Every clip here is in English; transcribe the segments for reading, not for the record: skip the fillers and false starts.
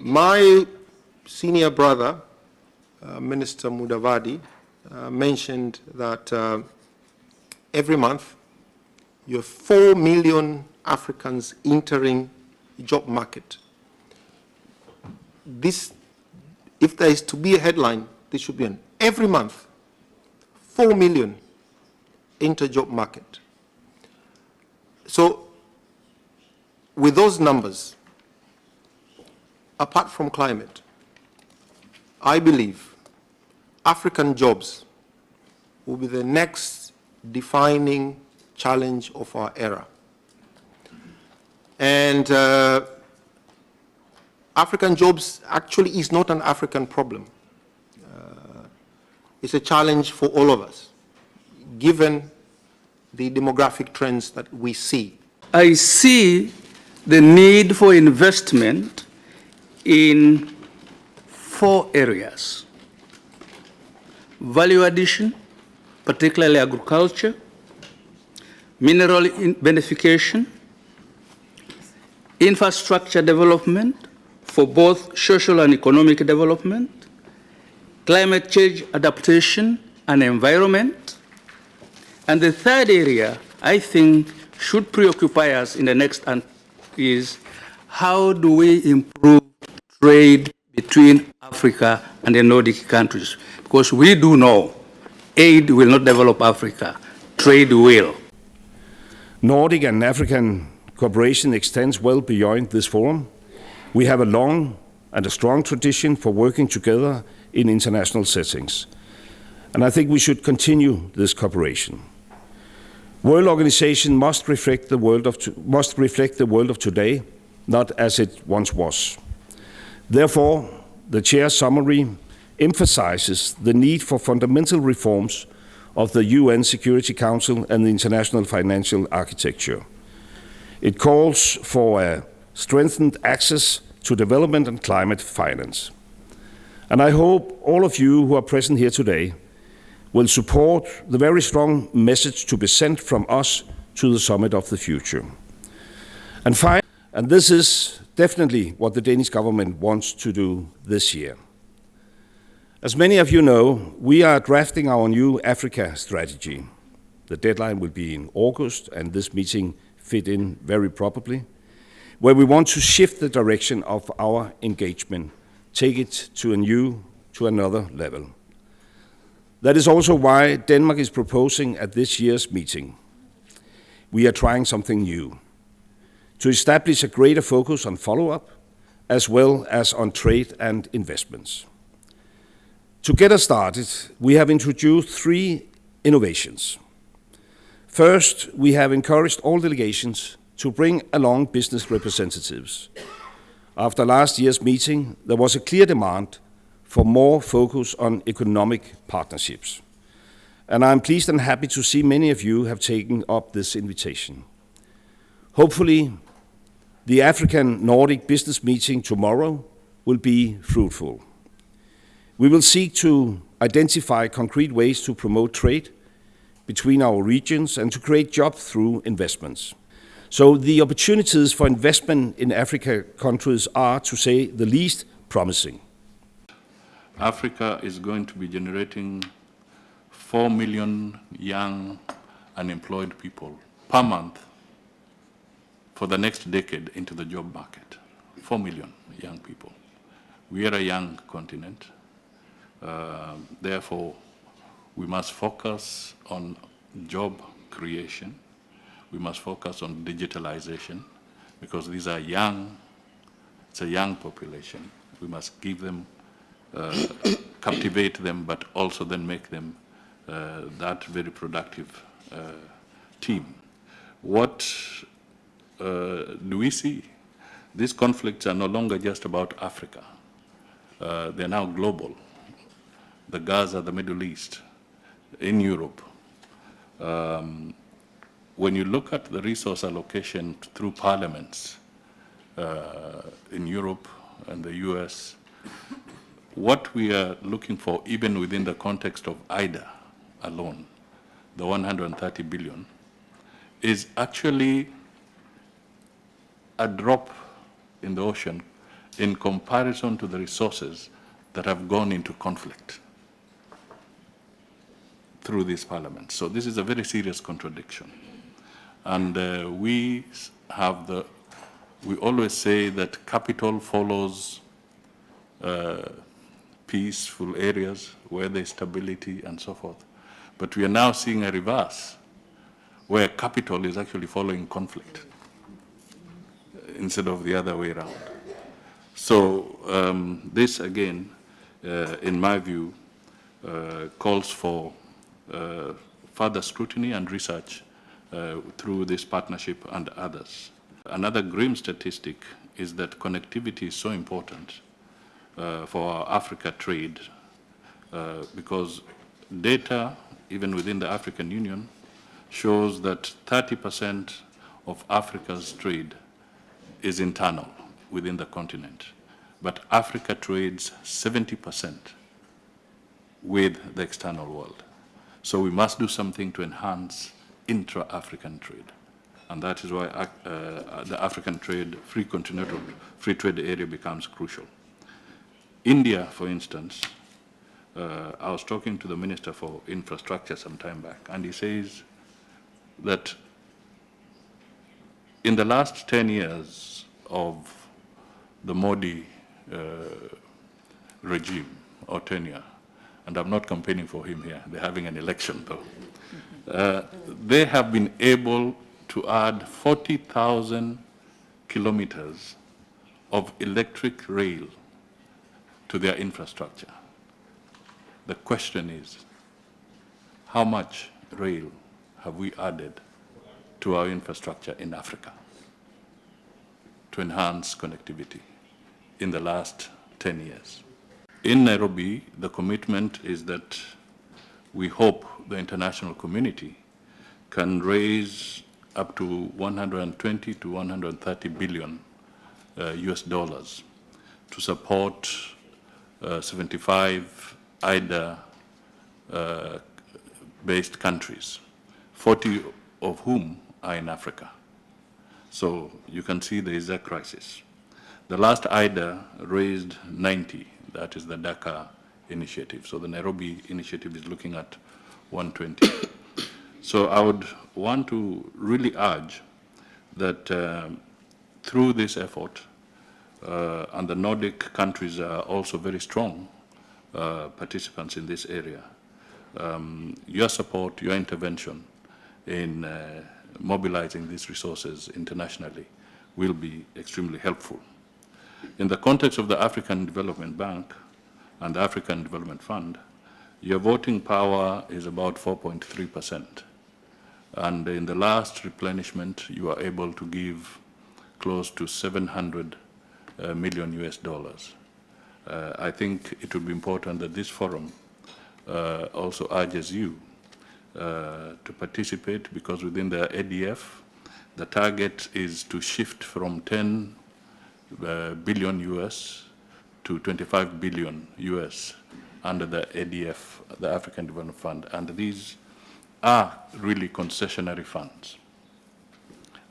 My senior brother, Minister Mudavadi, mentioned that every month you have 4 million Africans entering the job market. This, if there is to be a headline, this should be on every month, 4 million enter job market. So with those numbers, apart from climate, I believe African jobs will be the next defining challenge of our era. And African jobs actually is not an African problem. It's a challenge for all of us, given the demographic trends that we see. I see the need for investment in 4 areas: value addition, particularly agriculture; mineral beneficiation; infrastructure development for both social and economic development; climate change adaptation and environment; and the third area I think should preoccupy us in the next is how do we improve trade between Africa and the Nordic countries? Because we do know aid will not develop Africa, trade will. Nordic and African cooperation extends well beyond this forum. We have a long and a strong tradition for working together in international settings, and I think we should continue this cooperation. World organization must reflect the world of today, not as it once was. Therefore, the Chair's summary emphasizes the need for fundamental reforms of the UN Security Council and the international financial architecture. It calls for a strengthened access to development and climate finance. And I hope all of you who are present here today will support the very strong message to be sent from us to the Summit of the Future. And finally, and this is definitely what the Danish government wants to do this year. As many of you know, we are drafting our new Africa strategy. The deadline will be in August, and this meeting fit in very properly, where we want to shift the direction of our engagement, take it to another level. That is also why Denmark is proposing at this year's meeting. We are trying something new, to establish a greater focus on follow-up, as well as on trade and investments. To get us started, we have introduced 3 innovations. First, we have encouraged all delegations to bring along business representatives. After last year's meeting, there was a clear demand for more focus on economic partnerships. And I'm pleased and happy to see many of you have taken up this invitation. Hopefully, the African Nordic business meeting tomorrow will be fruitful. We will seek to identify concrete ways to promote trade between our regions and to create jobs through investments. So the opportunities for investment in Africa countries are, to say the least, promising. Africa is going to be generating 4 million young unemployed people per month for the next decade into the job market. 4 million young people. We are a young continent. Therefore, we must focus on job creation. We must focus on digitalization because these are young, it's a young population. We must give them, captivate them, but also then make them that very productive team. What do we see? These conflicts are no longer just about Africa. They're now global. The Gaza, the Middle East, in Europe. When you look at the resource allocation through parliaments in Europe and the US, what we are looking for, even within the context of IDA alone, the 130 billion, is actually a drop in the ocean in comparison to the resources that have gone into conflict through this parliament. So this is a very serious contradiction. And we always say that capital follows peaceful areas where there's stability and so forth. But we are now seeing a reverse, where capital is actually following conflict instead of the other way around. So this, again, in my view, calls for further scrutiny and research through this partnership and others. Another grim statistic is that connectivity is so important for our Africa trade because data, even within the African Union, shows that 30% of Africa's trade is internal within the continent. But Africa trades 70% with the external world. So we must do something to enhance intra-African trade. And that is why the African trade, free continental free trade area becomes crucial. India, for instance, I was talking to the Minister for Infrastructure some time back, and he says that in the last 10 years of the Modi regime or tenure, and I'm not campaigning for him here, they're having an election though, they have been able to add 40,000 kilometers of electric rail to their infrastructure. The question is, how much rail have we added to our infrastructure in Africa to enhance connectivity in the last 10 years? In Nairobi, the commitment is that we hope the international community can raise up to 120 to 130 billion US dollars to support 75 IDA-based countries, 40 of whom are in Africa. So you can see there is a crisis. The last IDA raised 90, that is the Dhaka initiative. So the Nairobi initiative is looking at 120. So I would want to really urge that through this effort, and the Nordic countries are also very strong participants in this area, your support, your intervention in mobilizing these resources internationally will be extremely helpful. In the context of the African Development Bank and the African Development Fund, your voting power is about 4.3%. And in the last replenishment, you are able to give close to 700 million US dollars. I think it would be important that this forum also urges you to participate, because within the ADF, the target is to shift from 10 billion US to 25 billion US under the ADF, the African Development Fund. And these are really concessionary funds.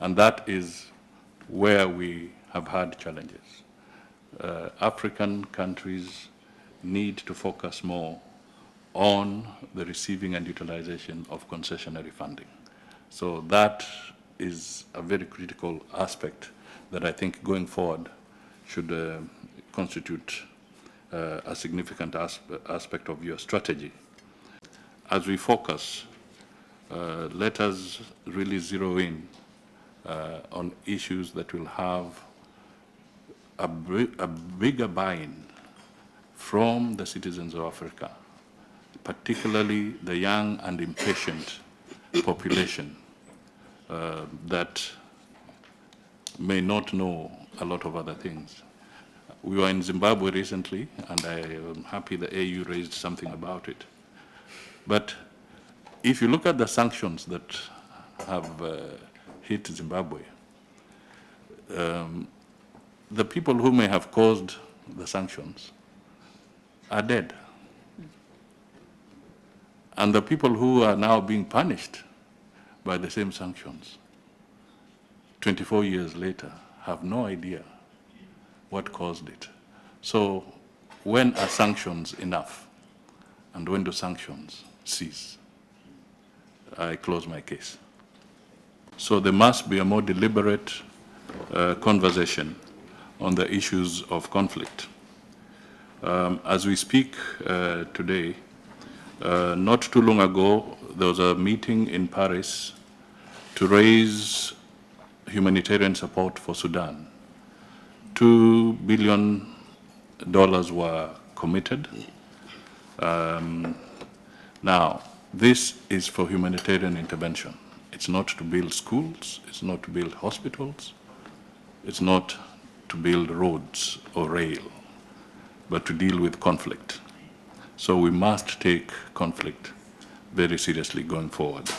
And that is where we have had challenges. African countries need to focus more on the receiving and utilization of concessionary funding. So that is a very critical aspect that I think going forward should constitute a significant aspect of your strategy. As we focus, let us really zero in on issues that will have a bigger buy-in from the citizens of Africa, particularly the young and impatient population that may not know a lot of other things. We were in Zimbabwe recently, and I am happy the AU raised something about it. But if you look at the sanctions that have hit Zimbabwe, the people who may have caused the sanctions are dead. And the people who are now being punished by the same sanctions 24 years later, have no idea what caused it. So when are sanctions enough? And when do sanctions cease? I close my case. So there must be a more deliberate conversation on the issues of conflict. As we speak today, not too long ago, there was a meeting in Paris to raise humanitarian support for Sudan. $2 billion were committed. Now, this is for humanitarian intervention. It's not to build schools, it's not to build hospitals, it's not to build roads or rail, but to deal with conflict. So we must take conflict very seriously going forward.